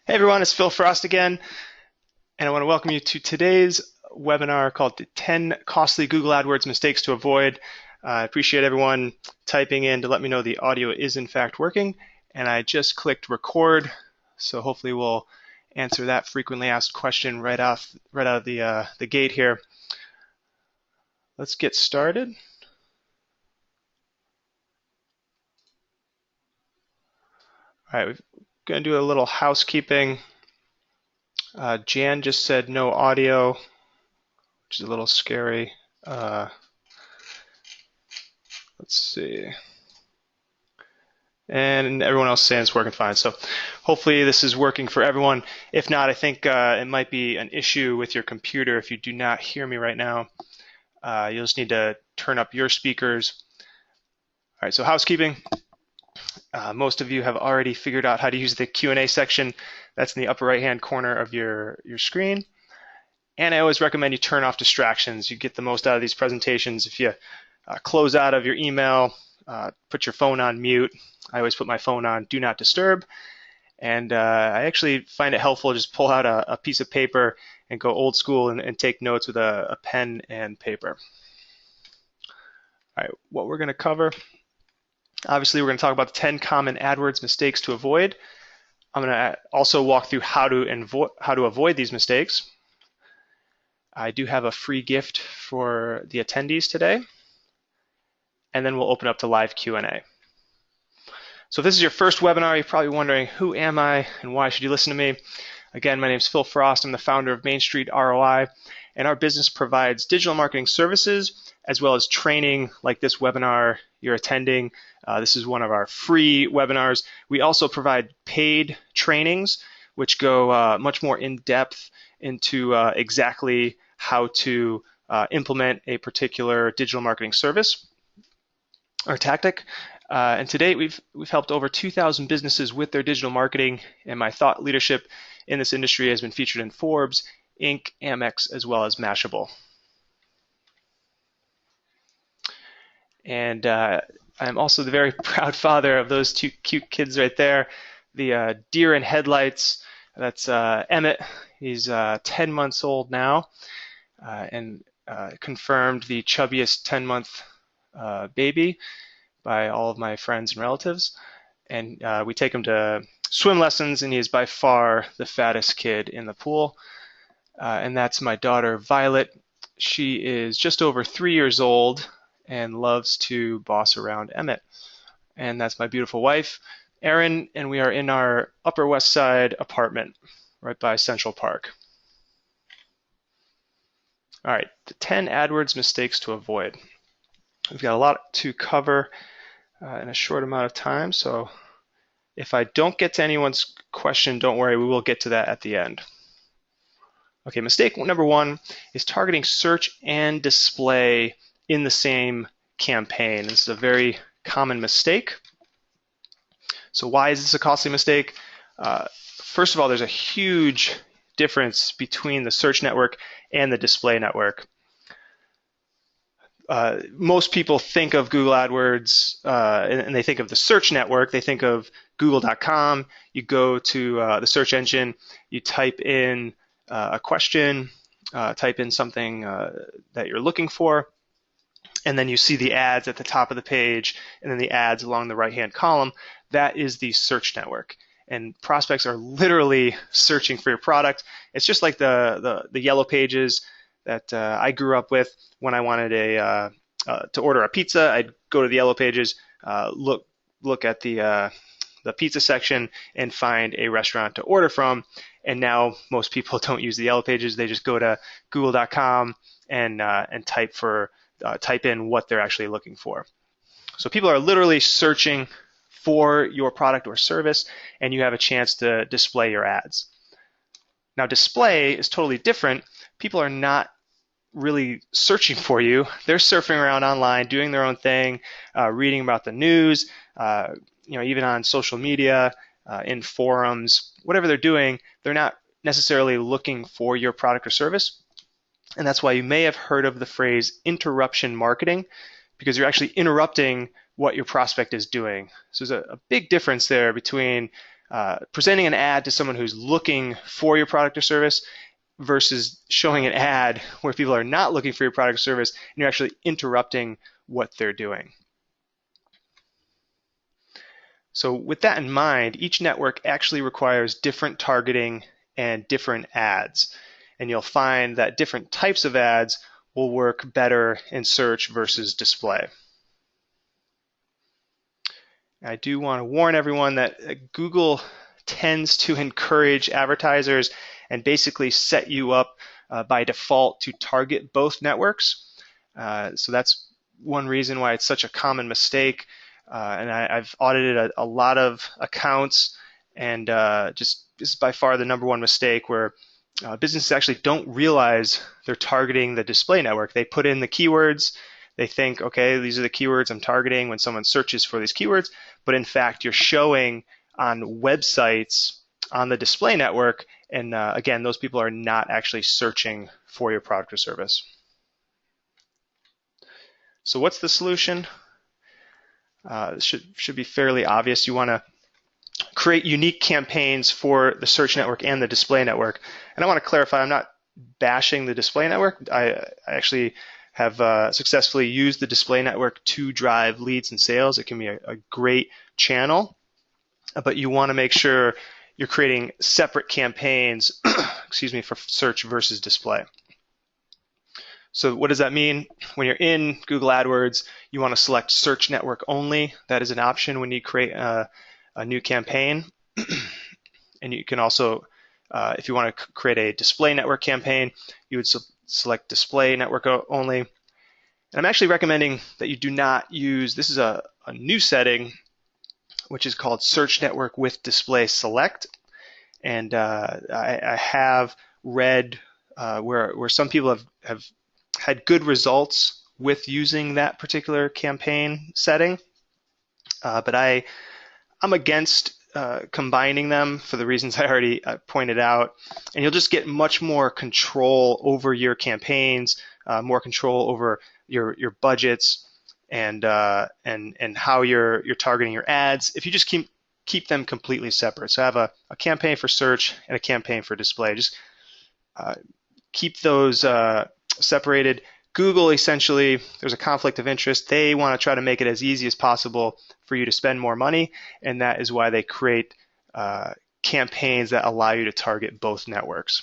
Hey everyone, it's Phil Frost again, and I want to welcome you to today's webinar called the 10 Costly Google AdWords Mistakes to Avoid. I appreciate everyone typing in to let me know the audio is in fact working, and I just clicked record, so hopefully we'll answer that frequently asked question right out of the gate here. Let's get started. All right, we're going to do a little housekeeping. Jan just said no audio, which is a little scary. Let's see. And everyone else saying it's working fine. So hopefully this is working for everyone. If not, I think it might be an issue with your computer if you do not hear me right now. You'll just need to turn up your speakers. All right, so housekeeping. Most of you have already figured out how to use the Q&A section. That's in the upper right-hand corner of your screen. And I always recommend you turn off distractions. You get the most out of these presentations if you close out of your email, put your phone on mute. I always put my phone on Do Not Disturb. And I actually find it helpful to just pull out a piece of paper and go old school and take notes with a pen and paper. All right, what we're going to cover. Obviously, we're going to talk about the 10 common AdWords mistakes to avoid. I'm going to also walk through how to avoid these mistakes. I do have a free gift for the attendees today. And then we'll open up to live Q&A. So if this is your first webinar, you're probably wondering, who am I and why should you listen to me? Again, my name is Phil Frost. I'm the founder of Main Street ROI, and our business provides digital marketing services as well as training like this webinar you're attending. This is one of our free webinars. We also provide paid trainings, which go much more in depth into exactly how to implement a particular digital marketing service or tactic. And to date, we've helped over 2,000 businesses with their digital marketing, and my thought leadership in this industry has been featured in Forbes, Inc., Amex, as well as Mashable. And I'm also the very proud father of those two cute kids right there, the deer in headlights. That's Emmett. He's 10 months old now, and confirmed the chubbiest 10-month baby by all of my friends and relatives. And we take him to swim lessons, and he is by far the fattest kid in the pool. And that's my daughter, Violet. She is just over 3 years old and loves to boss around Emmett. And that's my beautiful wife, Erin, and we are in our Upper West Side apartment right by Central Park. All right, the 10 AdWords mistakes to avoid. We've got a lot to cover in a short amount of time, so if I don't get to anyone's question, don't worry, we will get to that at the end. Okay, mistake number one is targeting search and display in the same campaign. This is a very common mistake. So why is this a costly mistake? First of all, there's a huge difference between the search network and the display network. Most people think of Google AdWords and they think of the search network. They think of google.com. You go to the search engine, you type in a question, type in something that you're looking for, and then you see the ads at the top of the page and then the ads along the right-hand column. That is the search network. And prospects are literally searching for your product. It's just like the yellow pages that I grew up with. When I wanted to order a pizza, I'd go to the yellow pages, look at the pizza section, and find a restaurant to order from. And now most people don't use the yellow pages; they just go to google.com and type in what they're actually looking for. So people are literally searching for your product or service, and you have a chance to display your ads. Now, display is totally different. People are not really searching for you. They're surfing around online, doing their own thing, reading about the news, even on social media, in forums, whatever they're doing, they're not necessarily looking for your product or service. And that's why you may have heard of the phrase interruption marketing, because you're actually interrupting what your prospect is doing. So there's a big difference there between presenting an ad to someone who's looking for your product or service versus showing an ad where people are not looking for your product or service and you're actually interrupting what they're doing. So with that in mind, each network actually requires different targeting and different ads. And you'll find that different types of ads will work better in search versus display. I do want to warn everyone that Google tends to encourage advertisers and basically set you up by default to target both networks. So that's one reason why it's such a common mistake. And I've audited a lot of accounts, and just this is by far the number one mistake where businesses actually don't realize they're targeting the display network. They put in the keywords. They think, okay, these are the keywords I'm targeting when someone searches for these keywords. But in fact, you're showing on websites on the display network. And again, those people are not actually searching for your product or service. So what's the solution? This should be fairly obvious. You want to create unique campaigns for the search network and the display network. And I want to clarify, I'm not bashing the display network. I actually have successfully used the display network to drive leads and sales. It can be a great channel, but you want to make sure you're creating separate campaigns excuse me, for search versus display. So what does that mean? When you're in Google AdWords, you want to select search network only. That is an option when you create a new campaign. And you can also, if you want to create a display network campaign, you would select display network only. And I'm actually recommending that you do not use, this is a new setting, which is called search network with display select. And I have read where some people have had good results with using that particular campaign setting, but I'm against combining them for the reasons I already pointed out, and you'll just get much more control over your campaigns, more control over your budgets, and how you're targeting your ads if you just keep them completely separate. So have a campaign for search and a campaign for display. Just keep those separated. Google, essentially, there's a conflict of interest. They want to try to make it as easy as possible for you to spend more money, and that is why they create campaigns that allow you to target both networks.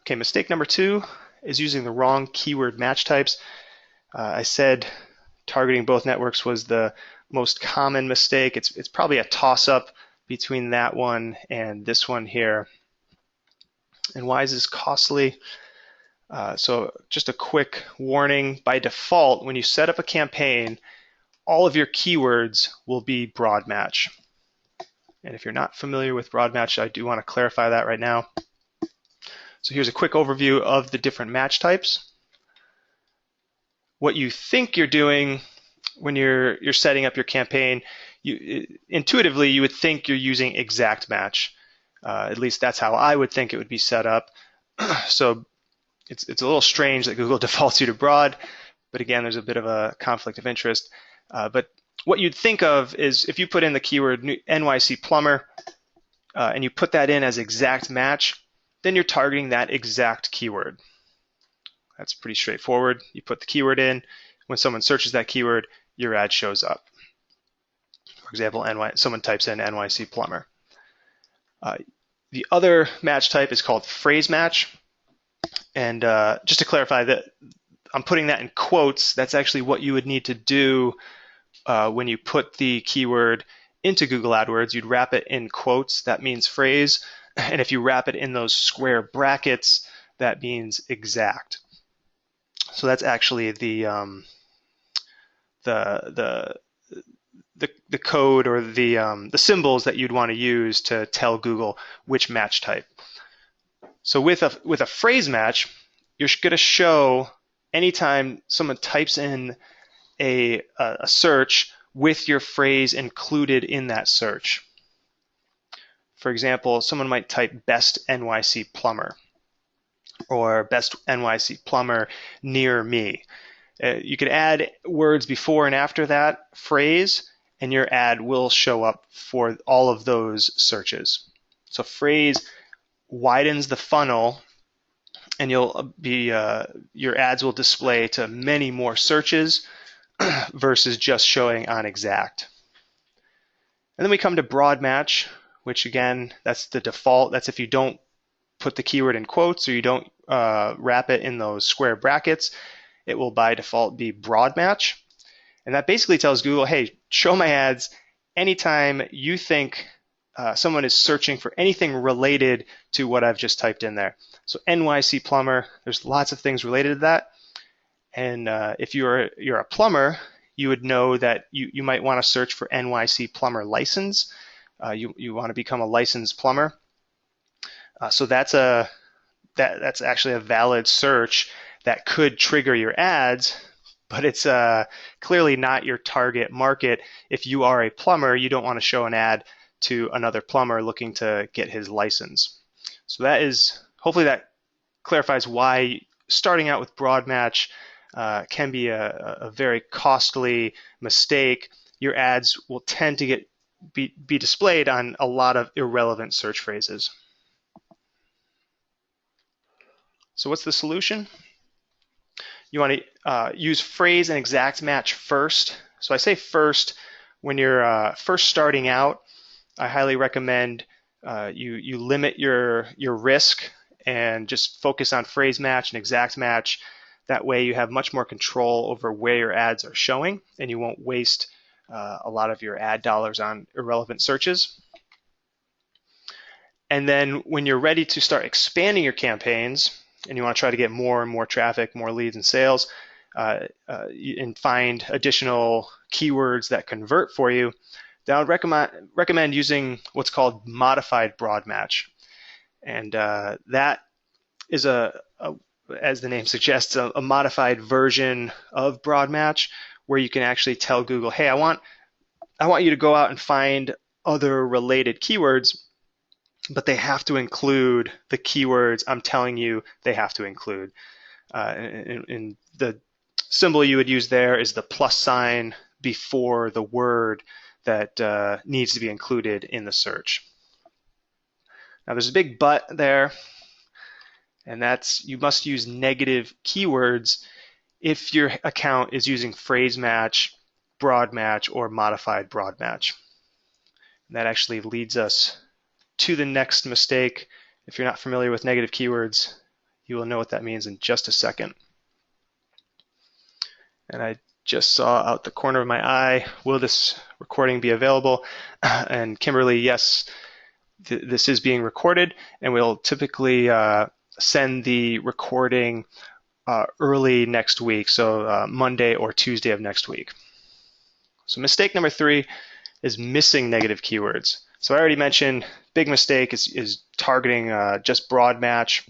Okay, mistake number 2 is using the wrong keyword match types. I said targeting both networks was the most common mistake. It's probably a toss-up between that one and this one here. And why is this costly? So just a quick warning, by default, when you set up a campaign, all of your keywords will be broad match. And if you're not familiar with broad match, I do want to clarify that right now. So here's a quick overview of the different match types. What you think you're doing when you're setting up your campaign, intuitively you would think you're using exact match. At least that's how I would think it would be set up. So it's a little strange that Google defaults you to broad, but again, there's a bit of a conflict of interest. But what you'd think of is if you put in the keyword NYC plumber and you put that in as exact match, then you're targeting that exact keyword. That's pretty straightforward. You put the keyword in. When someone searches that keyword, your ad shows up. For example, someone types in NYC plumber. The other match type is called phrase match. And just to clarify that I'm putting that in quotes, that's actually what you would need to do when you put the keyword into Google AdWords. You'd wrap it in quotes, that means phrase. And if you wrap it in those square brackets, that means exact. So that's actually the code or the symbols that you'd want to use to tell Google which match type. So with a phrase match, you're going to show anytime someone types in a search with your phrase included in that search. For example, someone might type best NYC plumber or best NYC plumber near me. You could add words before and after that phrase, and your ad will show up for all of those searches. So phrase widens the funnel, and your ads will display to many more searches versus just showing on exact. And then we come to broad match, which again, that's the default. That's if you don't put the keyword in quotes or you don't wrap it in those square brackets, it will by default be broad match. And that basically tells Google, hey, show my ads anytime you think someone is searching for anything related to what I've just typed in there. So NYC plumber, there's lots of things related to that. And if you're a plumber, you would know that you might want to search for NYC plumber license. You want to become a licensed plumber. So that's actually a valid search that could trigger your ads, but it's clearly not your target market. If you are a plumber, you don't want to show an ad to another plumber looking to get his license. So hopefully that clarifies why starting out with broad match can be a very costly mistake. Your ads will tend to be displayed on a lot of irrelevant search phrases. So what's the solution? You want to use phrase and exact match first. So I say first, when you're first starting out, I highly recommend you limit your risk and just focus on phrase match and exact match. That way you have much more control over where your ads are showing, and you won't waste a lot of your ad dollars on irrelevant searches. And then when you're ready to start expanding your campaigns, and you want to try to get more and more traffic, more leads and sales, and find additional keywords that convert for you, then I would recommend using what's called modified broad match. And that is as the name suggests, a modified version of broad match, where you can actually tell Google, hey, I want you to go out and find other related keywords, but they have to include the keywords I'm telling you they have to include. And the symbol you would use there is the plus sign before the word that needs to be included in the search. Now there's a big but there, and that's you must use negative keywords if your account is using phrase match, broad match, or modified broad match. And that actually leads us to the next mistake. If you're not familiar with negative keywords, you will know what that means in just a second. And I just saw out the corner of my eye, will this recording be available? And Kimberly, yes, this is being recorded, and we'll typically send the recording early next week, so Monday or Tuesday of next week. So mistake number 3 is missing negative keywords. So I already mentioned big mistake is targeting just broad match,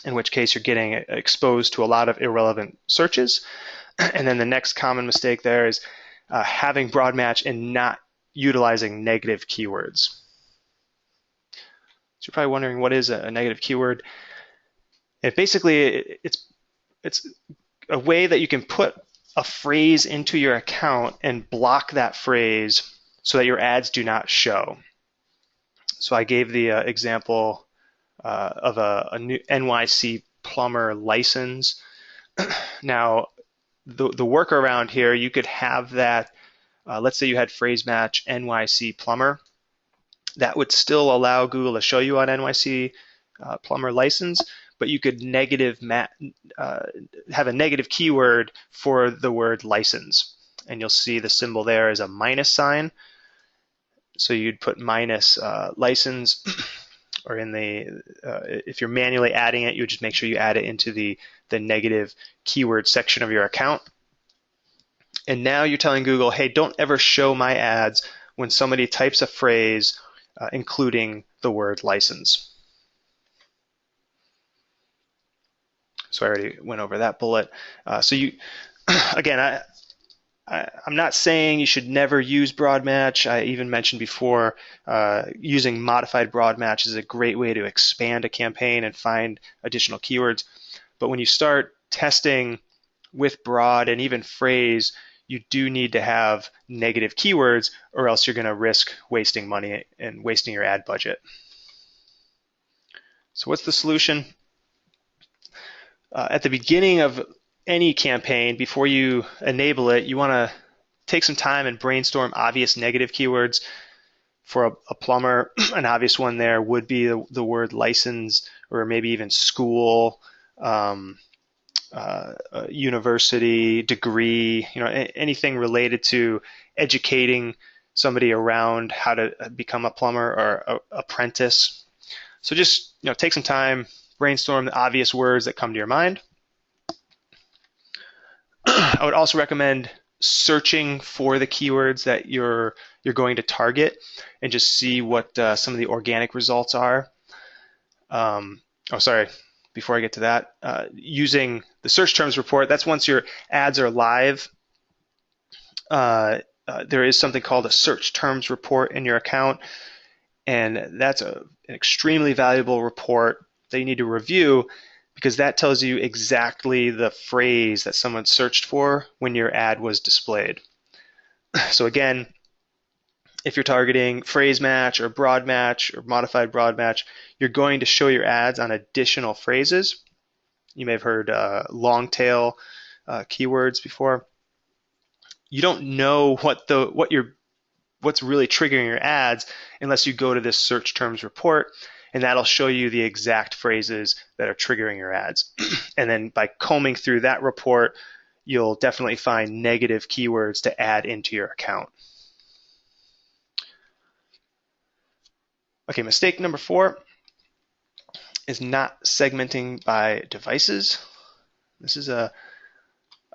in which case you're getting exposed to a lot of irrelevant searches. And then the next common mistake there is having broad match and not utilizing negative keywords. So you're probably wondering, what is a negative keyword? Basically, it's a way that you can put a phrase into your account and block that phrase so that your ads do not show. So I gave the example of a new NYC plumber license. Now, the workaround here, you could have that, let's say you had phrase match NYC plumber. That would still allow Google to show you on NYC plumber license, but you could have a negative keyword for the word license. And you'll see the symbol there is a minus sign. So you'd put minus license, or in the if you're manually adding it, you would just make sure you add it into the negative keyword section of your account. And now you're telling Google, hey, don't ever show my ads when somebody types a phrase including the word license. So I already went over that bullet. So you, again, I'm not saying you should never use broad match. I even mentioned before using modified broad match is a great way to expand a campaign and find additional keywords. But when you start testing with broad and even phrase, you do need to have negative keywords, or else you're going to risk wasting money and wasting your ad budget. So what's the solution? At the beginning of any campaign, before you enable it, you want to take some time and brainstorm obvious negative keywords. For a plumber, an obvious one there would be the word license, or maybe even school, university, degree, anything related to educating somebody around how to become a plumber or apprentice. So just take some time, brainstorm the obvious words that come to your mind. I would also recommend searching for the keywords that you're going to target and just see what some of the organic results are. Before I get to that, using the search terms report, that's once your ads are live. There is something called a search terms report in your account, and that's an extremely valuable report that you need to review, because that tells you exactly the phrase that someone searched for when your ad was displayed. So again, if you're targeting phrase match or broad match or modified broad match, you're going to show your ads on additional phrases. You may have heard long tail keywords before. You don't know what's really triggering your ads unless you go to this search terms report, and that'll show you the exact phrases that are triggering your ads. And then by combing through that report, you'll definitely find negative keywords to add into your account. Okay, mistake number 4 is not segmenting by devices. This is a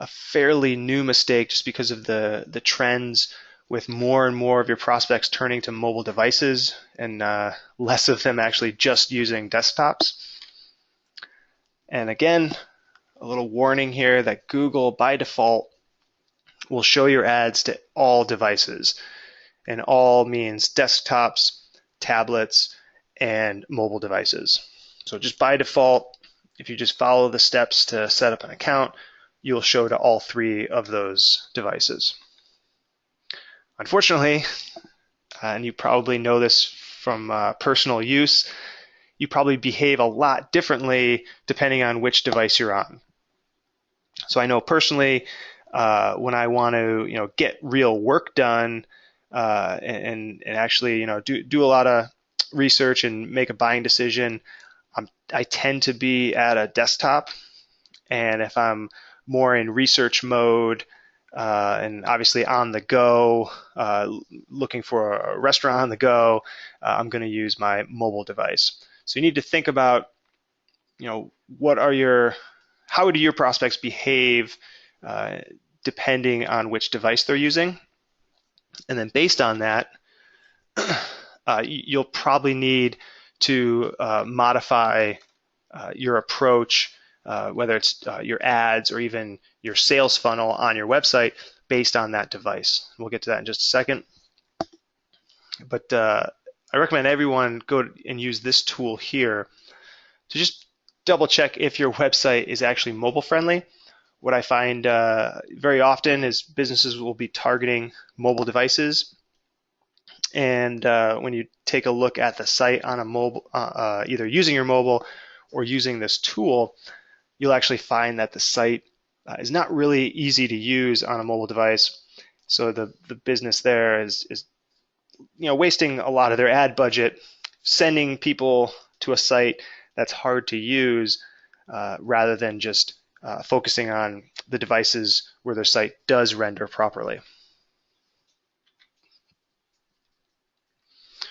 fairly new mistake just because of the trends with more and more of your prospects turning to mobile devices and less of them actually just using desktops. And again, a little warning here that Google by default will show your ads to all devices. And all means desktops, tablets, and mobile devices. So just by default, if you just follow the steps to set up an account, you'll show to all 3 of those devices. Unfortunately, and you probably know this from personal use, you probably behave a lot differently depending on which device you're on. So I know personally, when I want to get real work done and actually do a lot of research and make a buying decision, I tend to be at a desktop. And if I'm more in research mode, and obviously on the go, looking for a restaurant on the go, I'm going to use my mobile device. So you need to think about, how do your prospects behave depending on which device they're using, and then based on that, you'll probably need to modify your approach, whether it's your ads or even your sales funnel on your website based on that device. We'll get to that in just a second. But I recommend everyone go and use this tool here to just double check if your website is actually mobile friendly. What I find very often is businesses will be targeting mobile devices. And when you take a look at the site on a mobile, either using your mobile or using this tool, you'll actually find that the site is not really easy to use on a mobile device. So the business there is wasting a lot of their ad budget sending people to a site that's hard to use rather than just focusing on the devices where their site does render properly.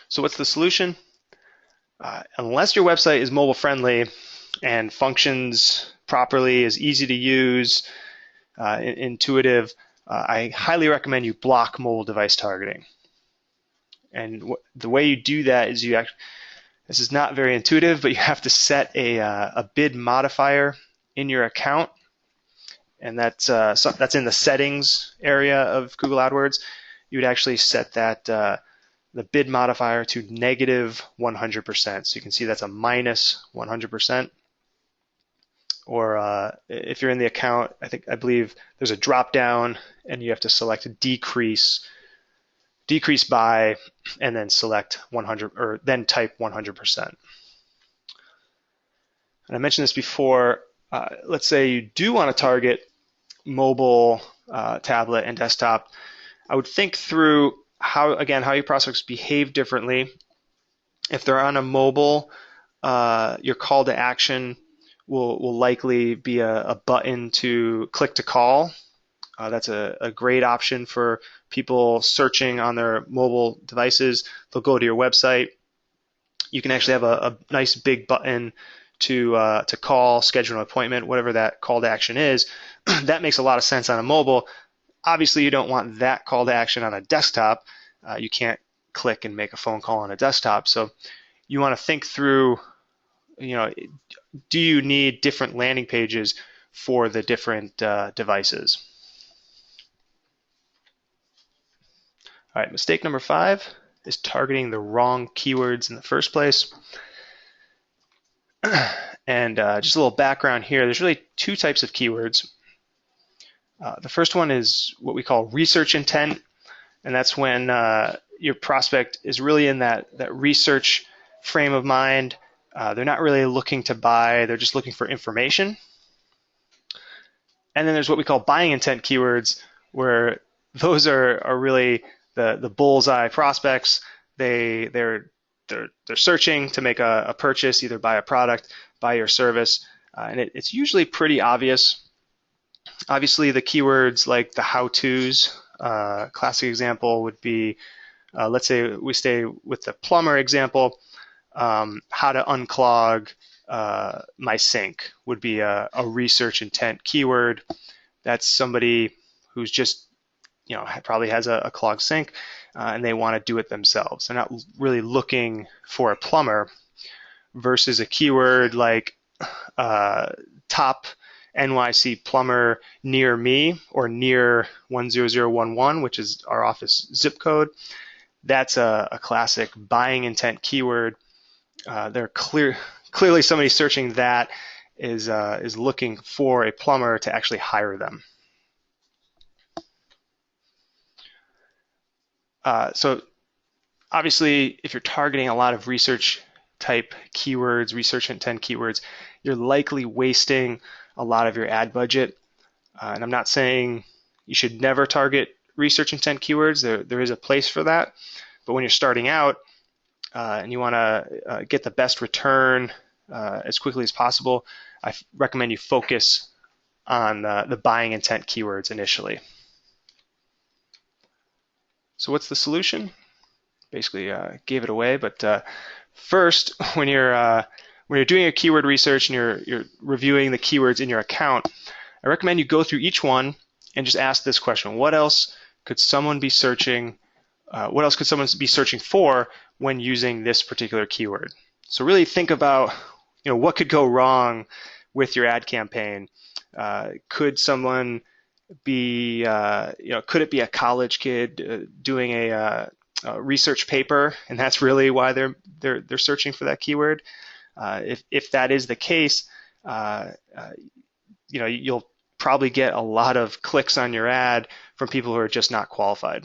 So what's the solution? Unless your website is mobile friendly and functions properly, is easy to use, intuitive, I highly recommend you block mobile device targeting. And the way you do that is this is not very intuitive, but you have to set a bid modifier in your account, and that's in the settings area of Google AdWords. You would actually set that the bid modifier to -100%. So you can see that's a -100%. or if you're in the account, I believe there's a drop down and you have to select decrease by, and then select 100, or then type 100%. And I mentioned this before. Let's say you do want to target mobile, tablet, and desktop. I would think through how your prospects behave differently. If they're on a mobile, your call to action will likely be a button to click to call. That's a great option for people searching on their mobile devices. They'll go to your website. You can actually have a nice big button to call, schedule an appointment, whatever that call to action is. That makes a lot of sense on a mobile. Obviously, you don't want that call to action on a desktop. You can't click and make a phone call on a desktop. So you want to think through, do you need different landing pages for the different devices? All right, mistake number 5 is targeting the wrong keywords in the first place. And just a little background here, there's really 2 types of keywords. The first one is what we call research intent, and that's when your prospect is really in that research frame of mind. They're not really looking to buy, they're just looking for information. And then there's what we call buying intent keywords, where those are really the bullseye prospects. They're searching to make a purchase, either buy a product, buy your service, and it's usually pretty obvious. Obviously, the keywords like the how-tos, classic example would be, let's say we stay with the plumber example, how to unclog my sink would be a research intent keyword. That's somebody who's just, probably has a clogged sink, and they want to do it themselves. They're not really looking for a plumber, versus a keyword like top NYC plumber near me, or near 10011, which is our office zip code. That's a classic buying intent keyword. They're clearly somebody searching that is looking for a plumber to actually hire them. So obviously, if you're targeting a lot of research type keywords, research intent keywords, you're likely wasting a lot of your ad budget. And I'm not saying you should never target research intent keywords. There is a place for that. But when you're starting out and you want to get the best return as quickly as possible, I recommend you focus on the buying intent keywords initially. So what's the solution? Basically gave it away, but first, when you're doing your keyword research and you're reviewing the keywords in your account, I recommend you go through each one and just ask this question: what else could someone be searching? What else could someone be searching for when using this particular keyword? So really think about, what could go wrong with your ad campaign. Could someone be, could it be a college kid doing a research paper, and that's really why they're searching for that keyword? If that is the case, you'll probably get a lot of clicks on your ad from people who are just not qualified.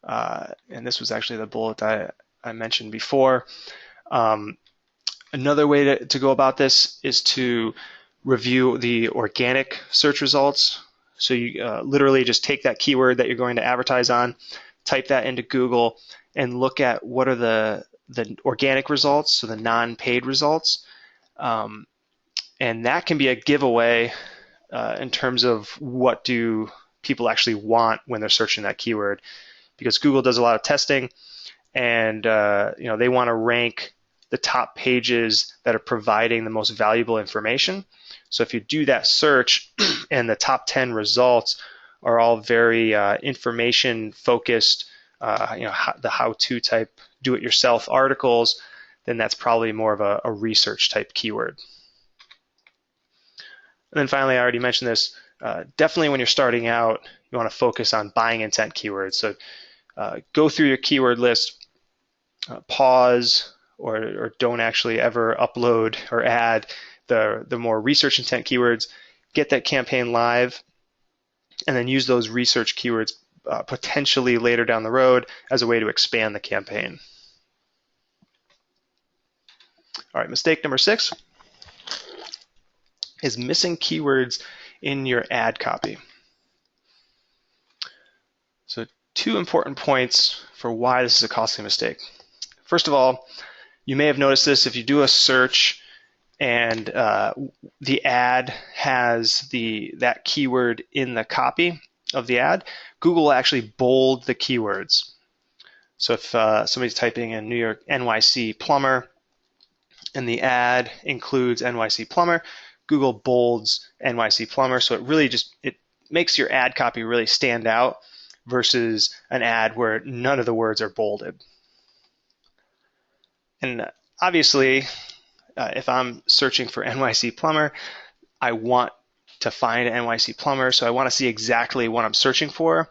And this was actually the bullet I mentioned before. Another way to go about this is to review the organic search results. So you literally just take that keyword that you're going to advertise on, type that into Google, and look at what are the organic results, so the non-paid results. And that can be a giveaway in terms of what do people actually want when they're searching that keyword, because Google does a lot of testing, and they want to rank the top pages that are providing the most valuable information. So if you do that search and the top 10 results are all very information focused, the how-to type do-it-yourself articles, then that's probably more of a research type keyword. And then finally, I already mentioned this, definitely when you're starting out, you want to focus on buying intent keywords. So go through your keyword list, pause, or don't actually ever upload or add the more research intent keywords, get that campaign live, and then use those research keywords potentially later down the road as a way to expand the campaign. All right, mistake number 6 is missing keywords in your ad copy. So 2 important points for why this is a costly mistake. First of all, you may have noticed this if you do a search and the ad has that keyword in the copy of the ad, Google will actually bold the keywords. So if somebody's typing in New York NYC plumber and the ad includes NYC plumber, Google bolds NYC plumber, so it makes your ad copy really stand out versus an ad where none of the words are bolded. And obviously, if I'm searching for NYC plumber, I want to find an NYC plumber, so I want to see exactly what I'm searching for.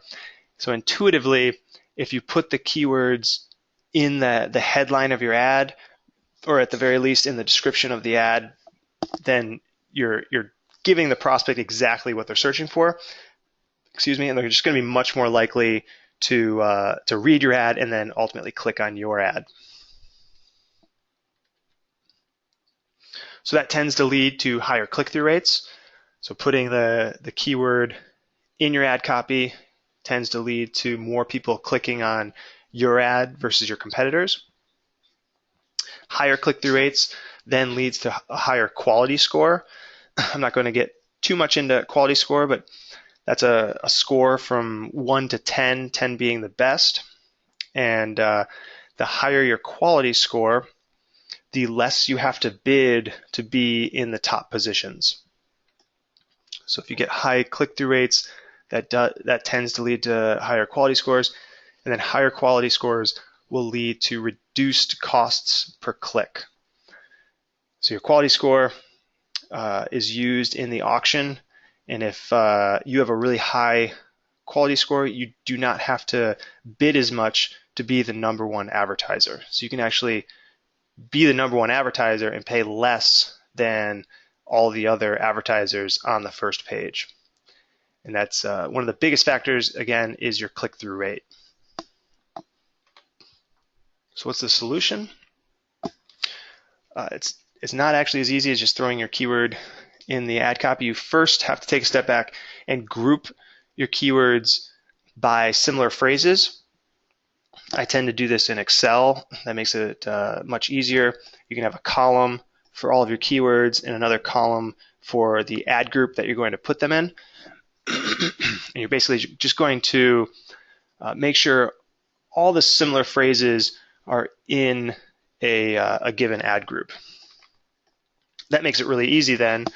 So intuitively, if you put the keywords in the headline of your ad, or at the very least in the description of the ad, then you're giving the prospect exactly what they're searching for. And they're just going to be much more likely to read your ad and then ultimately click on your ad. So that tends to lead to higher click-through rates. So putting the keyword in your ad copy tends to lead to more people clicking on your ad versus your competitors. Higher click-through rates then leads to a higher quality score. I'm not going to get too much into quality score, but that's a score from 1 to 10, 10 being the best. And the higher your quality score, the less you have to bid to be in the top positions. So if you get high click-through rates, that tends to lead to higher quality scores, and then higher quality scores will lead to reduced costs per click. So your quality score is used in the auction, and if you have a really high quality score, you do not have to bid as much to be the #1 advertiser. So you can actually be the #1 advertiser and pay less than all the other advertisers on the first page. And that's one of the biggest factors, again, is your click-through rate. So what's the solution? It's not actually as easy as just throwing your keyword in the ad copy. You first have to take a step back and group your keywords by similar phrases. I tend to do this in Excel. That makes it much easier. You can have a column for all of your keywords and another column for the ad group that you're going to put them in. And you're basically just going to make sure all the similar phrases are in a given ad group. That makes it really easy then,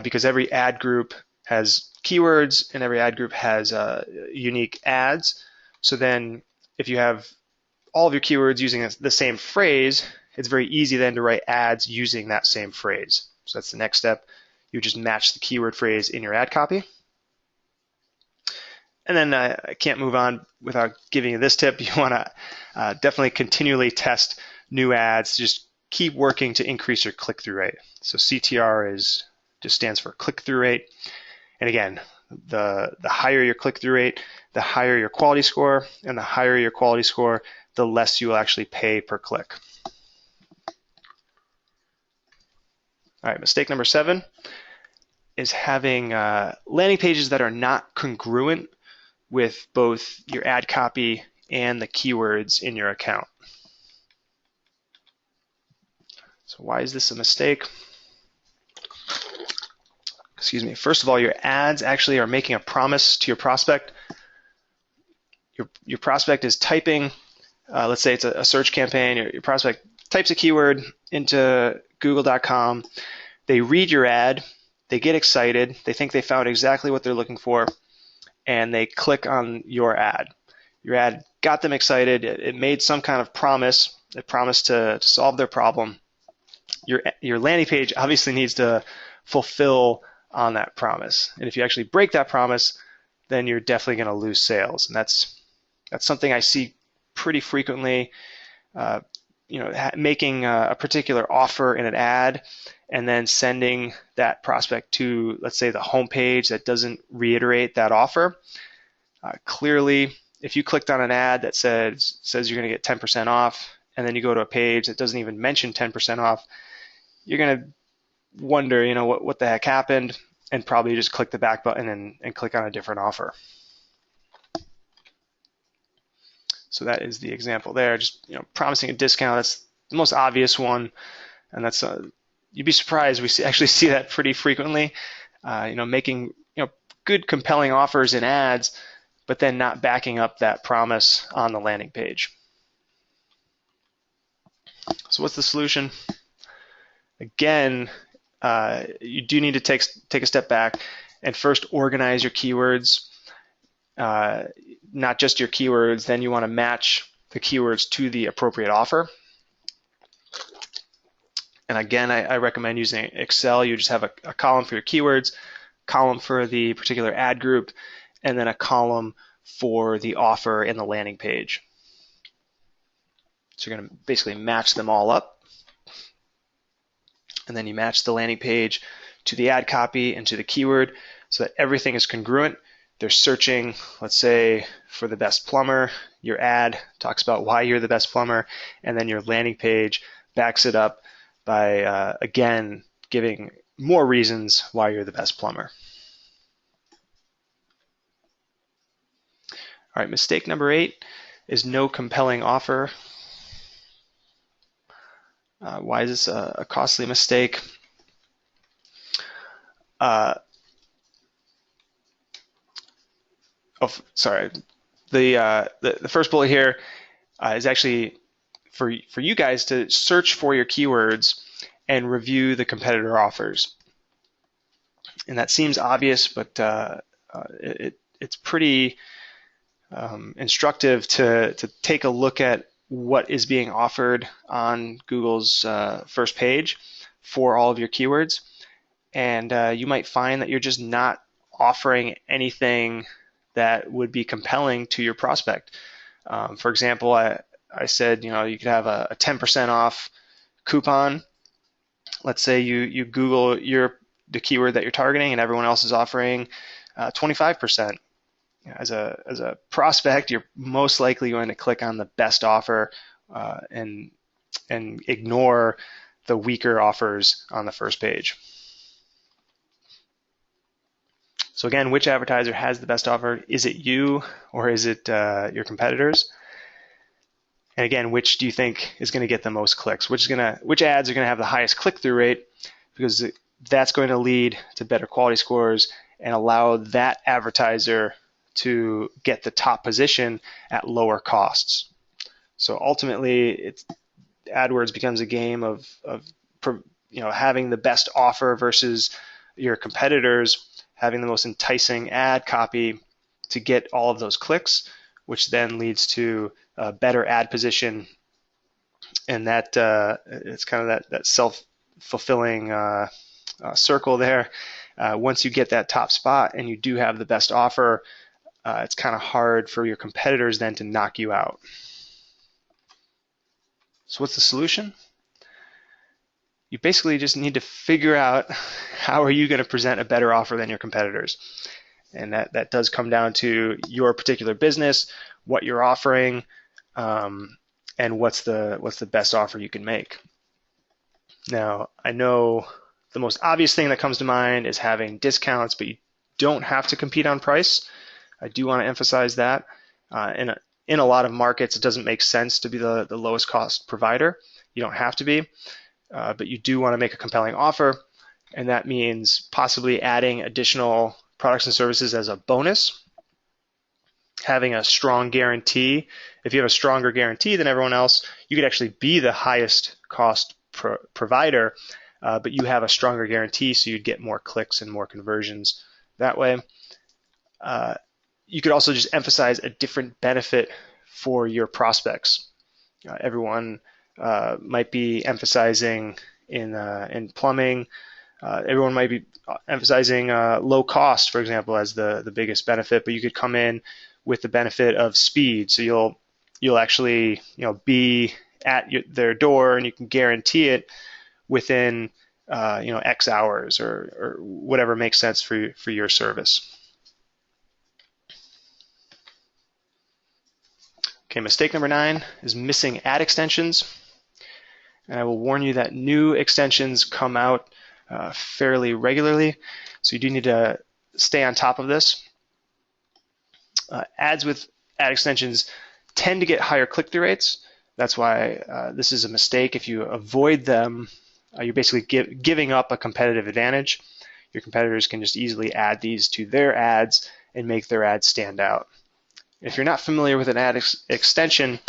because every ad group has keywords and every ad group has unique ads. So then if you have all of your keywords using the same phrase, it's very easy then to write ads using that same phrase. So that's the next step. You just match the keyword phrase in your ad copy. And then I can't move on without giving you this tip. You want to definitely continually test new ads. Just keep working to increase your click-through rate. So CTR just stands for click-through rate. And again, the higher your click-through rate, the higher your quality score, and the higher your quality score, the less you will actually pay per click. All right, mistake number 7 is having landing pages that are not congruent with both your ad copy and the keywords in your account. So why is this a mistake? Excuse me. First of all, your ads actually are making a promise to your prospect. Your prospect is typing, let's say it's a search campaign, your prospect types a keyword into Google.com, they read your ad, they get excited, they think they found exactly what they're looking for, and they click on your ad. Your ad got them excited, it made some kind of promise, it promised to solve their problem. Your landing page obviously needs to fulfill on that promise. And if you actually break that promise, then you're definitely going to lose sales. And that's something I see pretty frequently. making a particular offer in an ad and then sending that prospect to, let's say, the home page that doesn't reiterate that offer. Clearly, if you clicked on an ad that says you're going to get 10% off, and then you go to a page that doesn't even mention 10% off, you're going to wonder, what the heck happened, and probably just click the back button and click on a different offer. So that is the example there. Just promising a discount. That's the most obvious one, and that's you'd be surprised. We actually see that pretty frequently. Making good, compelling offers in ads, but then not backing up that promise on the landing page. So what's the solution? Again, you do need to take a step back and first organize your keywords. Not just your keywords, then you want to match the keywords to the appropriate offer. And again, I recommend using Excel. You just have a column for your keywords, column for the particular ad group, and then a column for the offer in the landing page. So you're going to basically match them all up. And then you match the landing page to the ad copy and to the keyword so that everything is congruent. They're searching, let's say, for the best plumber. Your ad talks about why you're the best plumber, and then your landing page backs it up by, again, giving more reasons why you're the best plumber. All right, mistake number 8 is no compelling offer. Why is this a costly mistake? Sorry. The first bullet here is actually for you guys to search for your keywords and review the competitor offers. And that seems obvious, but it's pretty instructive to take a look at what is being offered on Google's first page for all of your keywords. And you might find that you're just not offering anything that would be compelling to your prospect. For example, I said, you could have a 10% off coupon. Let's say you Google the keyword that you're targeting and everyone else is offering 25%. As a prospect, you're most likely going to click on the best offer and ignore the weaker offers on the first page. So again, which advertiser has the best offer? Is it you or is it your competitors? And again, which do you think is going to get the most clicks? Which ads are going to have the highest click-through rate? Because that's going to lead to better quality scores and allow that advertiser to get the top position at lower costs. So ultimately, AdWords becomes a game of having the best offer versus your competitors having the most enticing ad copy to get all of those clicks, which then leads to a better ad position, and that it's kind of that self-fulfilling circle there. Once you get that top spot and you do have the best offer, it's kind of hard for your competitors then to knock you out. So what's the solution? You basically just need to figure out how are you going to present a better offer than your competitors. And that does come down to your particular business, what you're offering, and what's the best offer you can make. Now, I know the most obvious thing that comes to mind is having discounts, but you don't have to compete on price. I do want to emphasize that. In a lot of markets, it doesn't make sense to be the lowest cost provider. You don't have to be, but you do want to make a compelling offer, and that means possibly adding additional products and services as a bonus, having a strong guarantee. If you have a stronger guarantee than everyone else, you could actually be the highest cost provider, but you have a stronger guarantee, so you'd get more clicks and more conversions that way. You could also just emphasize a different benefit for your prospects. Everyone might be emphasizing in plumbing. Everyone might be emphasizing low cost, for example, as the biggest benefit, but you could come in with the benefit of speed. So you'll actually be at their door, and you can guarantee it within X hours or whatever makes sense for your service. Okay, mistake number 9 is missing ad extensions. And I will warn you that new extensions come out fairly regularly, so you do need to stay on top of this. Ads with ad extensions tend to get higher click-through rates. That's why this is a mistake. If you avoid them, you're basically giving up a competitive advantage. Your competitors can just easily add these to their ads and make their ads stand out. If you're not familiar with an ad extension,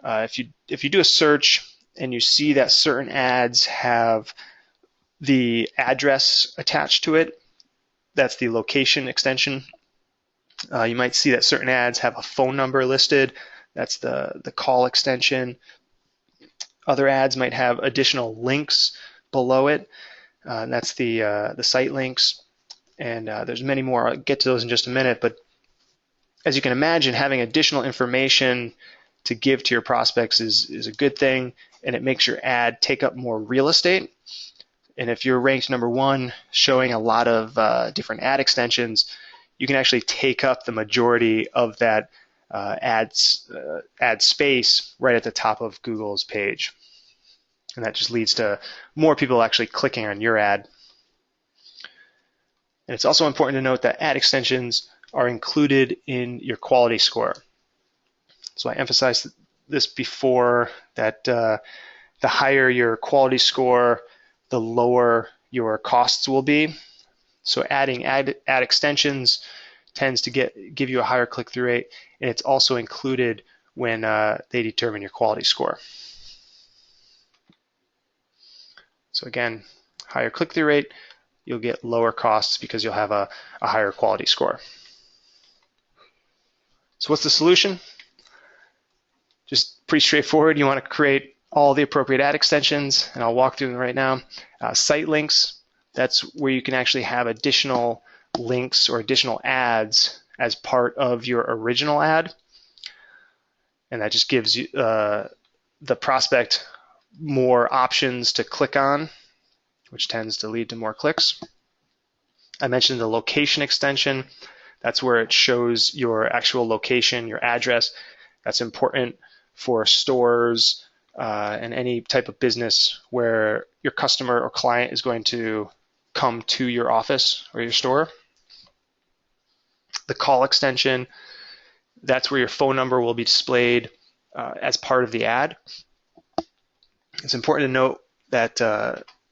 if you do a search and you see that certain ads have the address attached to it, that's the location extension. You might see that certain ads have a phone number listed. That's the call extension. Other ads might have additional links below it. And that's the site links. And there's many more. I'll get to those in just a minute. But as you can imagine, having additional information to give to your prospects is a good thing, and it makes your ad take up more real estate. And if you're ranked number 1 showing a lot of different ad extensions, you can actually take up the majority of that ad space right at the top of Google's page. And that just leads to more people actually clicking on your ad. And it's also important to note that ad extensions are included in your quality score. So I emphasized this before, that the higher your quality score, the lower your costs will be. So adding ad extensions tends to give you a higher click-through rate, and it's also included when they determine your quality score. So again, higher click-through rate, you'll get lower costs because you'll have a higher quality score. So what's the solution? Just pretty straightforward. You want to create all the appropriate ad extensions, and I'll walk through them right now. Site links, that's where you can actually have additional links or additional ads as part of your original ad. And that just gives you the prospect more options to click on, which tends to lead to more clicks. I mentioned the location extension. That's where it shows your actual location, your address. That's important for stores and any type of business where your customer or client is going to come to your office or your store. The call extension, that's where your phone number will be displayed as part of the ad. It's important to note that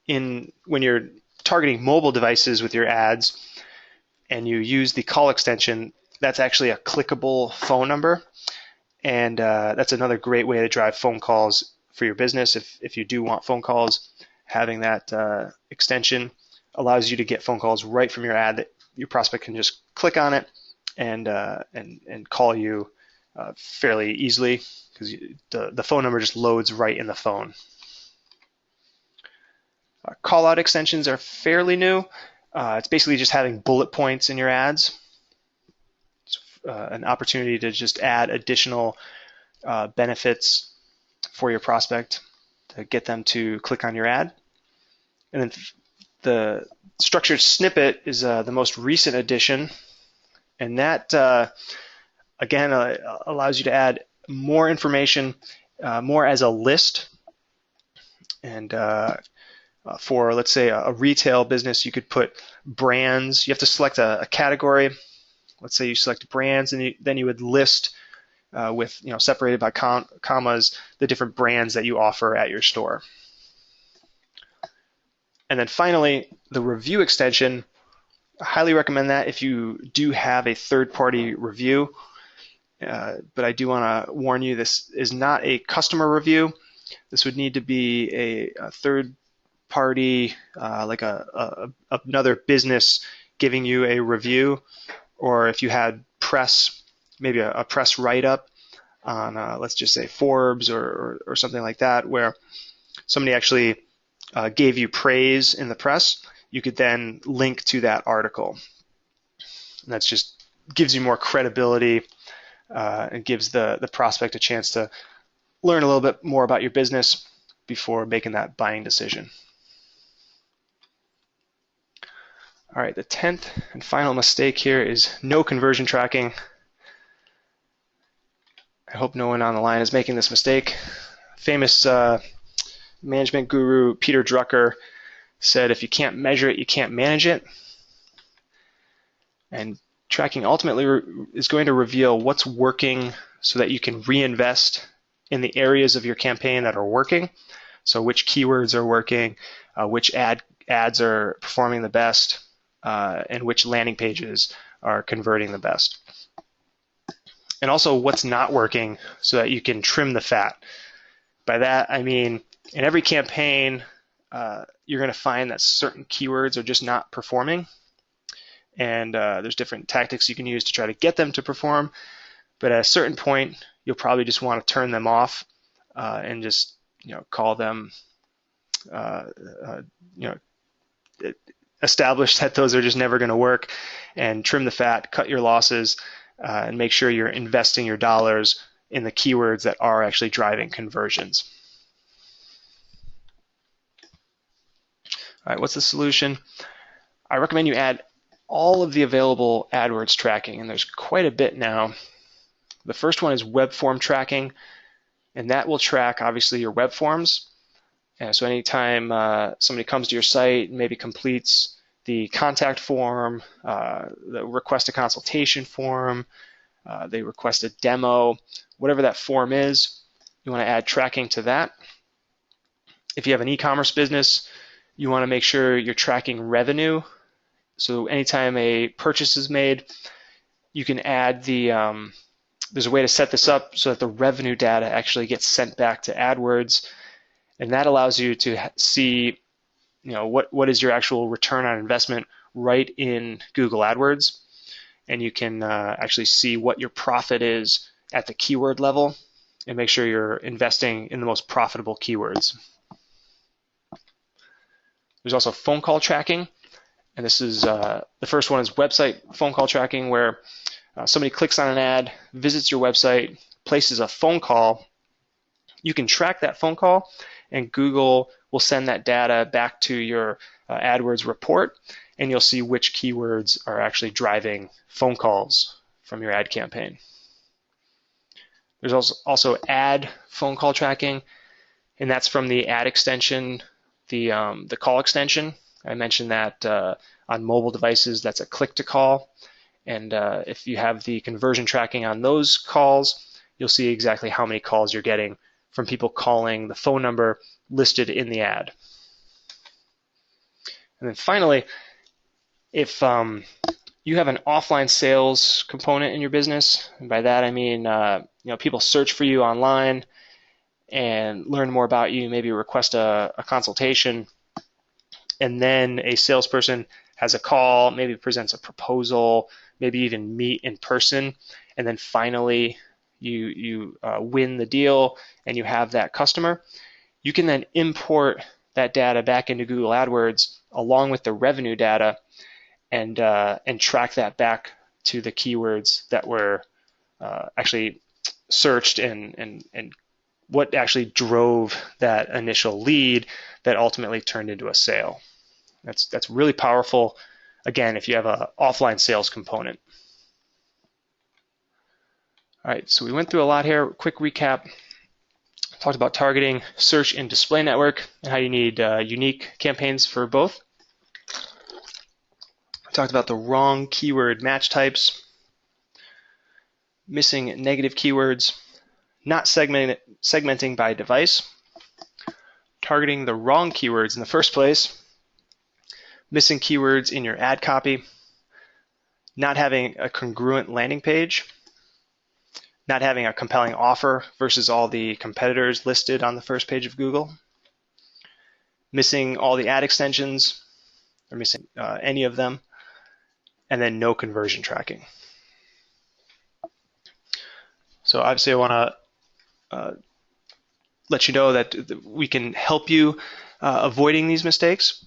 when you're targeting mobile devices with your ads and you use the call extension, that's actually a clickable phone number. And that's another great way to drive phone calls for your business. If you do want phone calls, having that extension allows you to get phone calls right from your ad that your prospect can just click on it and call you fairly easily, because the phone number just loads right in the phone. Call out extensions are fairly new. It's basically just having bullet points in your ads. It's an opportunity to just add additional benefits for your prospect to get them to click on your ad. And then the structured snippet is the most recent addition, and that again allows you to add more information, more as a list. And for, let's say, a retail business, you could put brands. You have to select a category. Let's say you select brands, and then you would list with separated by commas the different brands that you offer at your store. And then finally, the review extension. I highly recommend that if you do have a third-party review. But I do want to warn you, this is not a customer review. This would need to be a third party, like another business giving you a review, or if you had press, maybe a press write-up on, let's just say Forbes or something like that, where somebody actually gave you praise in the press, you could then link to that article. And that just gives you more credibility and gives the prospect a chance to learn a little bit more about your business before making that buying decision. All right, the 10th and final mistake here is no conversion tracking. I hope no one on the line is making this mistake. Famous management guru Peter Drucker said, if you can't measure it, you can't manage it. And tracking ultimately is going to reveal what's working so that you can reinvest in the areas of your campaign that are working. So which keywords are working, which ads are performing the best, and which landing pages are converting the best. And also what's not working so that you can trim the fat. By that, I mean, in every campaign, you're going to find that certain keywords are just not performing. And there's different tactics you can use to try to get them to perform. But at a certain point, you'll probably just want to turn them off and just call them, establish that those are just never going to work, and trim the fat, cut your losses, and make sure you're investing your dollars in the keywords that are actually driving conversions. All right, what's the solution? I recommend you add all of the available AdWords tracking, and there's quite a bit now. The first one is web form tracking, and that will track obviously your web forms. So anytime somebody comes to your site and maybe completes the contact form, the request a consultation form, they request a demo, whatever that form is, you want to add tracking to that. If you have an e-commerce business, you want to make sure you're tracking revenue. So anytime a purchase is made, you can add the, there's a way to set this up so that the revenue data actually gets sent back to AdWords, and that allows you to see, what is your actual return on investment right in Google AdWords, and you can actually see what your profit is at the keyword level and make sure you're investing in the most profitable keywords. There's also phone call tracking, and this is the first one is website phone call tracking, where somebody clicks on an ad, visits your website, places a phone call. You can track that phone call, and Google will send that data back to your AdWords report, and you'll see which keywords are actually driving phone calls from your ad campaign. There's also ad phone call tracking, and that's from the ad extension, the call extension. I mentioned that on mobile devices, that's a click to call. And if you have the conversion tracking on those calls, you'll see exactly how many calls you're getting from people calling the phone number listed in the ad. And then finally, if you have an offline sales component in your business, and by that I mean people search for you online and learn more about you, maybe request a consultation, and then a salesperson has a call, maybe presents a proposal, maybe even meet in person, and then finally you win the deal and you have that customer. You can then import that data back into Google AdWords along with the revenue data and track that back to the keywords that were actually searched and what actually drove that initial lead that ultimately turned into a sale. That's really powerful, again, if you have an offline sales component. All right, so we went through a lot here. Quick recap. Talked about targeting, search, and display network, and how you need unique campaigns for both. Talked about the wrong keyword match types, missing negative keywords, not segmenting by device, targeting the wrong keywords in the first place, missing keywords in your ad copy, not having a congruent landing page, not having a compelling offer versus all the competitors listed on the first page of Google, missing all the ad extensions, or missing any of them, and then no conversion tracking. So obviously I want to let you know that we can help you avoiding these mistakes.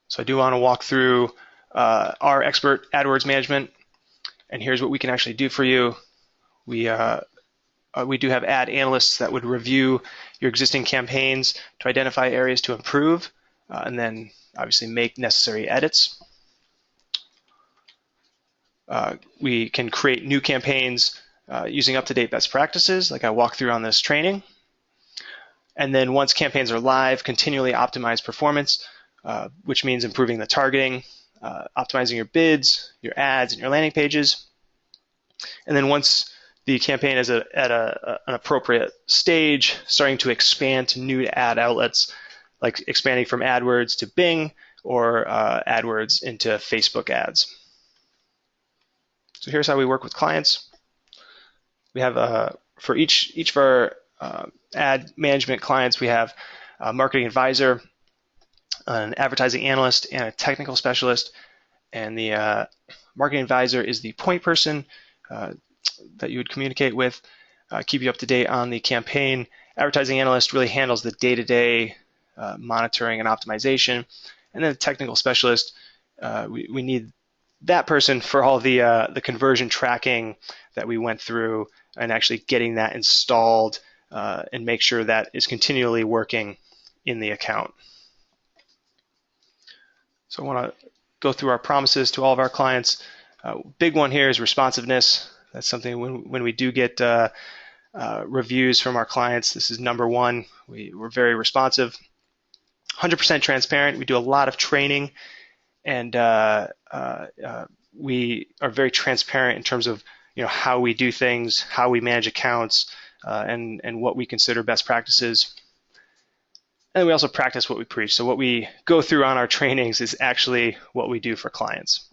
So I do want to walk through our expert AdWords management, and here's what we can actually do for you. We are we do have ad analysts that would review your existing campaigns to identify areas to improve, and then obviously make necessary edits. We can create new campaigns using up-to-date best practices, like I walked through on this training. And then once campaigns are live, continually optimize performance, which means improving the targeting, optimizing your bids, your ads, and your landing pages. And then once the campaign is at an appropriate stage, starting to expand to new ad outlets, like expanding from AdWords to Bing or AdWords into Facebook ads. So here's how we work with clients. We have, for each of our ad management clients, we have a marketing advisor, an advertising analyst, and a technical specialist. And the marketing advisor is the point person that you would communicate with, keep you up to date on the campaign. Advertising analyst really handles the day-to-day monitoring and optimization. And then the technical specialist, we need that person for all the conversion tracking that we went through and actually getting that installed and make sure that is continually working in the account. So I want to go through our promises to all of our clients. Big one here is responsiveness. That's something when we do get reviews from our clients, this is number one. We're very responsive, 100% transparent. We do a lot of training, and we are very transparent in terms of how we do things, how we manage accounts, and what we consider best practices. And we also practice what we preach. So what we go through on our trainings is actually what we do for clients.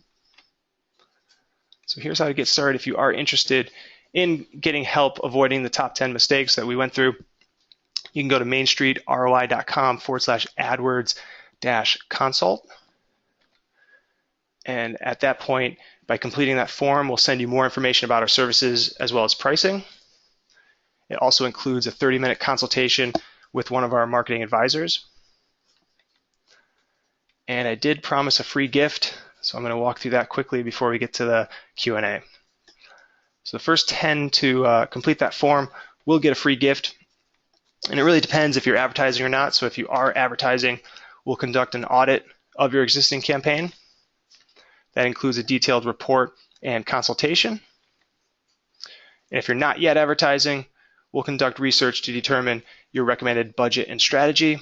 So here's how to get started. If you are interested in getting help avoiding the top 10 mistakes that we went through, you can go to mainstreetroi.com/AdWords-consult. And at that point, by completing that form, we'll send you more information about our services as well as pricing. It also includes a 30-minute consultation with one of our marketing advisors. And I did promise a free gift, so I'm going to walk through that quickly before we get to the Q&A. So the first 10 to complete that form will get a free gift. And it really depends if you're advertising or not. So if you are advertising, we'll conduct an audit of your existing campaign. That includes a detailed report and consultation. And if you're not yet advertising, we'll conduct research to determine your recommended budget and strategy,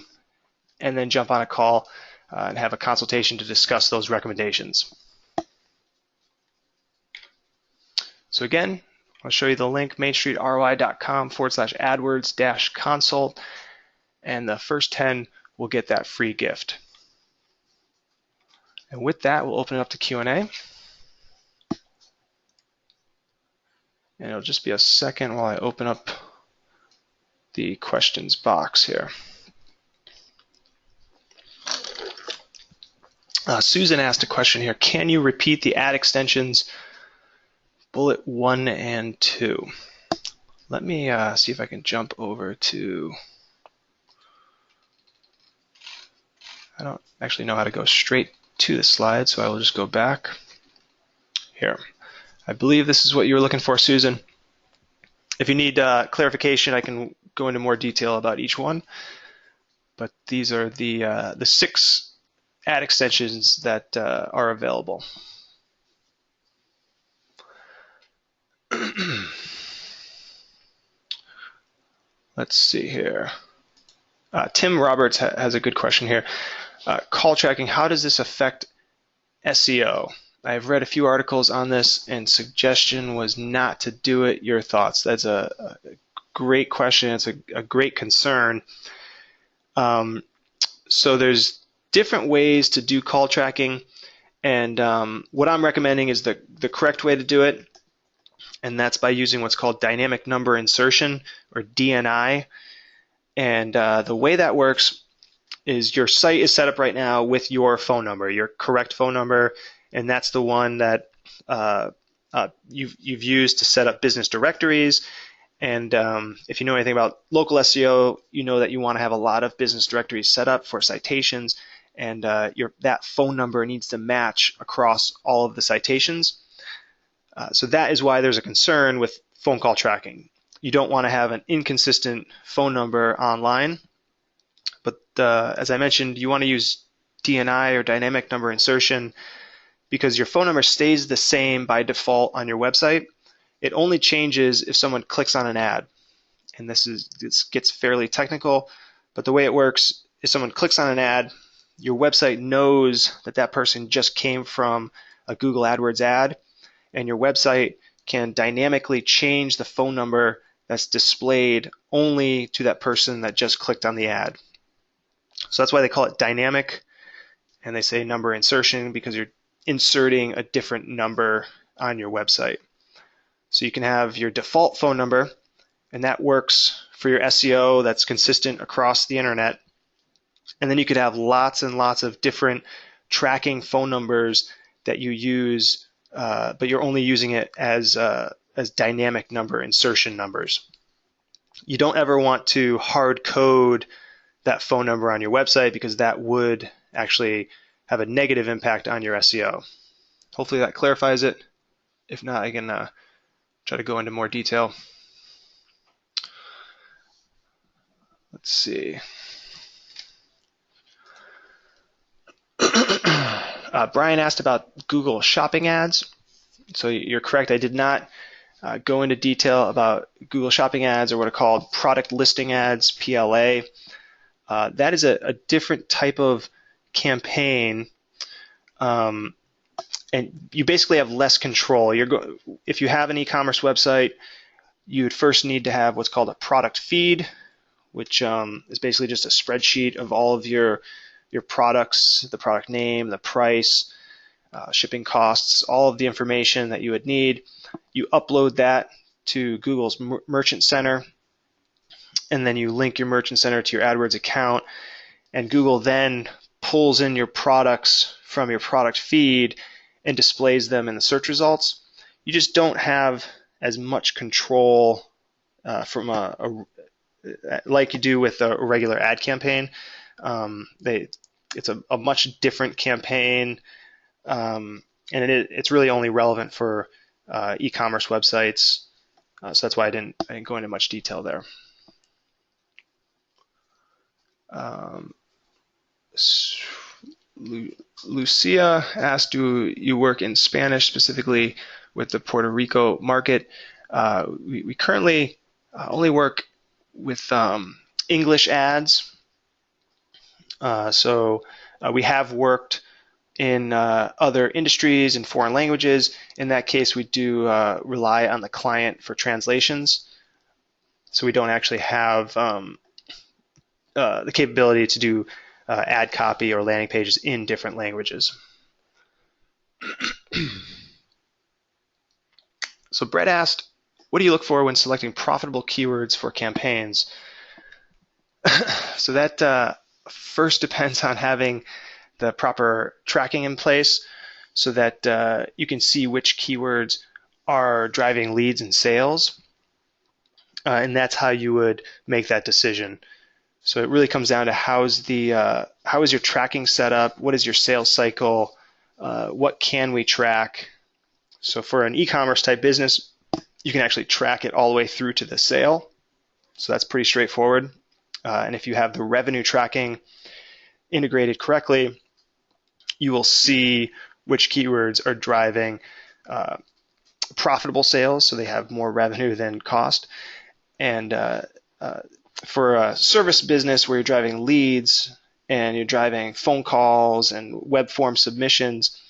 and then jump on a call and have a consultation to discuss those recommendations. So again, I'll show you the link, mainstreetroi.com/AdWords-consult, and the first 10 will get that free gift. And with that, we'll open it up to Q&A. And it'll just be a second while I open up the questions box here. Susan asked a question here. Can you repeat the ad extensions bullet 1 and 2? Let me see if I can jump over to, I don't actually know how to go straight to the slide, so I will just go back here. I believe this is what you were looking for, Susan. If you need clarification, I can go into more detail about each one, but these are the 6 ad extensions that are available. Let's see here. Tim Roberts has a good question here. Call tracking, how does this affect SEO? I've read a few articles on this, and suggestion was not to do it. Your thoughts? That's a great question. It's a great concern. So there's different ways to do call tracking, and what I'm recommending is the correct way to do it, and that's by using what's called dynamic number insertion, or DNI. And the way that works is your site is set up right now with your phone number, your correct phone number, and that's the one that you've used to set up business directories. And if you know anything about local SEO, you know that you want to have a lot of business directories set up for citations, and that phone number needs to match across all of the citations. So that is why there's a concern with phone call tracking. you don't want to have an inconsistent phone number online. But as I mentioned, you want to use DNI or dynamic number insertion because your phone number stays the same by default on your website. It only changes if someone clicks on an ad. And this gets fairly technical, but the way it works is someone clicks on an ad, your website knows that that person just came from a Google AdWords ad, and your website can dynamically change the phone number that's displayed only to that person that just clicked on the ad. So that's why they call it dynamic, and they say number insertion because you're inserting a different number on your website. So you can have your default phone number, and that works for your SEO that's consistent across the internet. And then you could have lots and lots of different tracking phone numbers that you use, but you're only using it as dynamic number insertion numbers. You don't ever want to hard code that phone number on your website because that would actually have a negative impact on your SEO. Hopefully that clarifies it. If not, I can try to go into more detail. Let's see. Brian asked about Google shopping ads. So you're correct. I did not go into detail about Google shopping ads or what are called product listing ads, PLA. That is a different type of campaign, and you basically have less control. If you have an e-commerce website, you would first need to have what's called a product feed, which is basically just a spreadsheet of all of your products, the product name, the price, shipping costs, all of the information that you would need. You upload that to Google's Merchant Center, and then you link your Merchant Center to your AdWords account, and Google then pulls in your products from your product feed and displays them in the search results. You just don't have as much control from like you do with a regular ad campaign. It's a much different campaign, and it's really only relevant for e-commerce websites. So that's why I didn't go into much detail there. Lucia asked, do you work in Spanish, specifically with the Puerto Rico market? We currently only work with English ads. So we have worked in other industries and foreign languages. In that case, we do rely on the client for translations. So we don't actually have the capability to do ad copy or landing pages in different languages. So Brett asked, what do you look for when selecting profitable keywords for campaigns? So that first depends on having the proper tracking in place so that you can see which keywords are driving leads and sales. And that's how you would make that decision. So it really comes down to how is your tracking set up? What is your sales cycle? What can we track? So for an e-commerce type business, you can actually track it all the way through to the sale. So that's pretty straightforward. And if you have the revenue tracking integrated correctly, you will see which keywords are driving profitable sales, so they have more revenue than cost. And for a service business where you're driving leads and you're driving phone calls and web form submissions,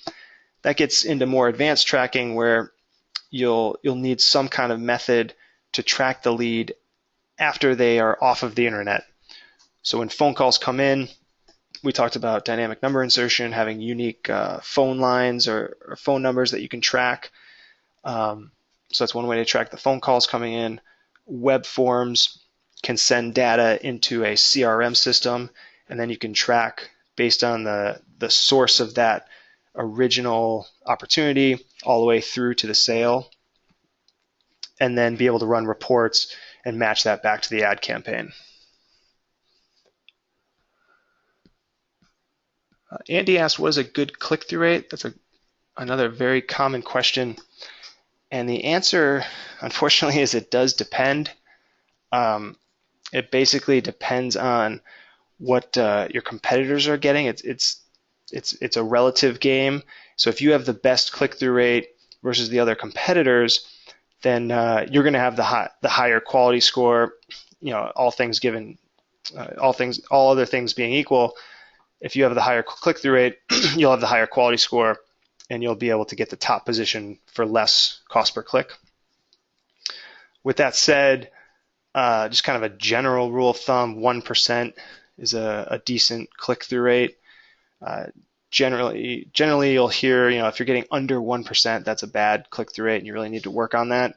that gets into more advanced tracking where you'll need some kind of method to track the lead after they are off of the internet. So when phone calls come in, we talked about dynamic number insertion, having unique phone lines or phone numbers that you can track. So that's one way to track the phone calls coming in. Web forms can send data into a CRM system, and then you can track based on the source of that original opportunity all the way through to the sale, and then be able to run reports and match that back to the ad campaign. Andy asked, what is a good click-through rate? That's another very common question. And the answer, unfortunately, is it does depend. It basically depends on what your competitors are getting. It's a relative game. So if you have the best click-through rate versus the other competitors, then you're going to have the higher quality score. All things given, all other things being equal, if you have the higher click-through rate, you'll have the higher quality score, and you'll be able to get the top position for less cost per click. With that said, just kind of a general rule of thumb, 1% is a decent click-through rate. Generally you'll hear, if you're getting under 1%, that's a bad click-through rate, and you really need to work on that.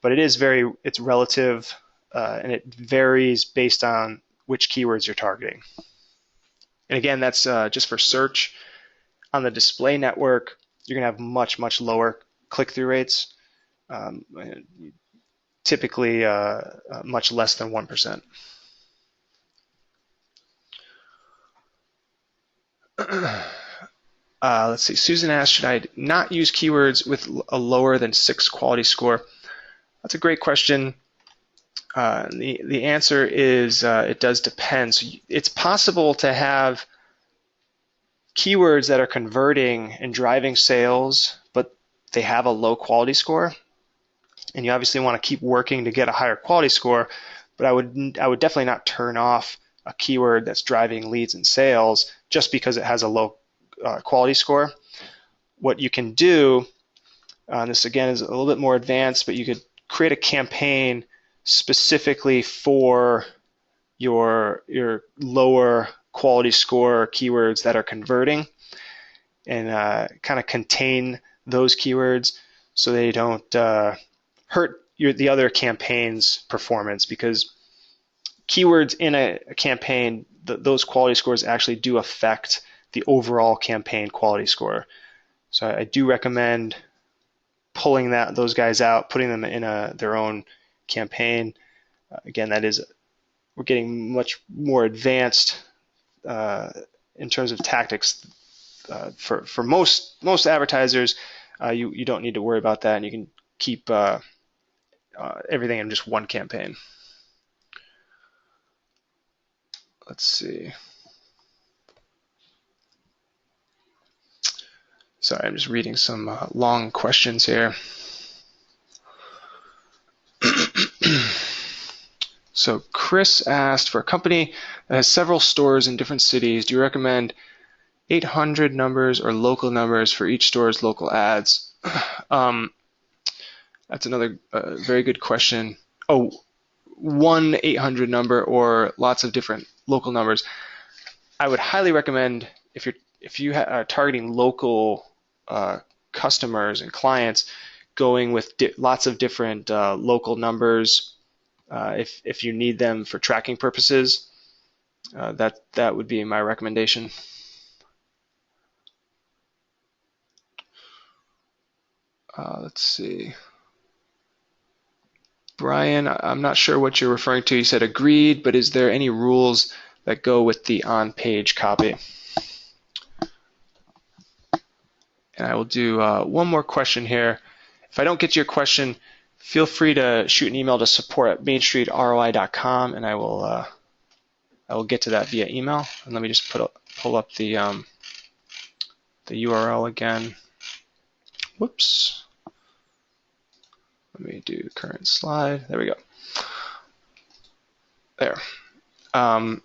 But it's relative, and it varies based on which keywords you're targeting. And again, that's just for search. On the display network, you're going to have much, much lower click-through rates, typically much less than 1%. Let's see. Susan asked, should I not use keywords with a lower than 6 quality score? That's a great question. The answer is it does depend. So it's possible to have keywords that are converting and driving sales, but they have a low quality score. And you obviously want to keep working to get a higher quality score, but I would definitely not turn off a keyword that's driving leads and sales just because it has a low quality score. What you can do, this again is a little bit more advanced, but you could create a campaign specifically for your lower quality score keywords that are converting, and kind of contain those keywords so they don't hurt the other campaign's performance, because keywords in a campaign, those quality scores actually do affect the overall campaign quality score. So I do recommend pulling those guys out, putting them in their own campaign. Again, we're getting much more advanced in terms of tactics. For most advertisers, you don't need to worry about that, and you can keep everything in just one campaign. Let's see. Sorry, I'm just reading some long questions here. So Chris asked, for a company that has several stores in different cities, do you recommend 800 numbers or local numbers for each store's local ads? That's another very good question. Oh, 1-800 number or lots of different local numbers. I would highly recommend, if you are targeting local customers and clients, going with lots of different local numbers. If you need them for tracking purposes, that would be my recommendation. Let's see. Brian, I'm not sure what you're referring to. You said agreed, but is there any rules that go with the on-page copy? And I will do one more question here. If I don't get to your question, feel free to shoot an email to support@mainstreetroi.com, and I will get to that via email. And let me just pull up the URL again. Whoops. Let me do current slide. There we go. There. All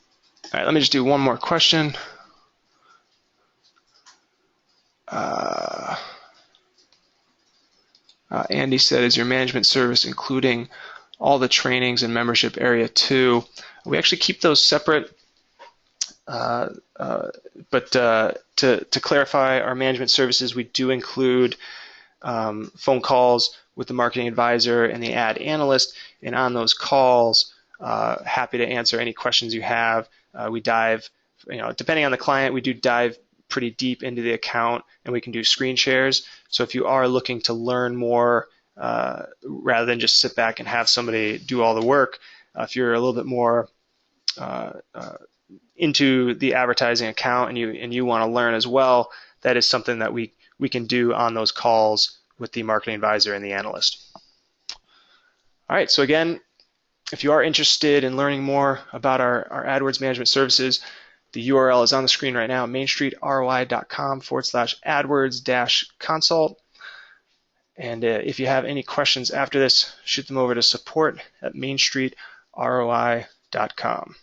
right, let me just do one more question. Andy said, is your management service including all the trainings and membership area too? We actually keep those separate, but to clarify, our management services, we do include phone calls with the marketing advisor and the ad analyst, and on those calls, happy to answer any questions you have. We dive, depending on the client, we do dive pretty deep into the account, and we can do screen shares. So if you are looking to learn more, rather than just sit back and have somebody do all the work, if you're a little bit more into the advertising account and you want to learn as well, that is something that we can do on those calls with the marketing advisor and the analyst. All right, so again, If you are interested in learning more about our AdWords management services, the URL is on the screen right now, mainstreetroi.com/AdWords-consult. And if you have any questions after this, shoot them over to support@mainstreetroi.com.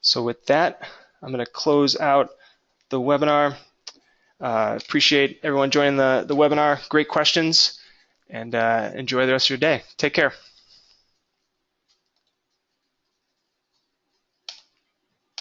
So with that, I'm going to close out the webinar. Appreciate everyone joining the webinar. Great questions, and enjoy the rest of your day. Take care.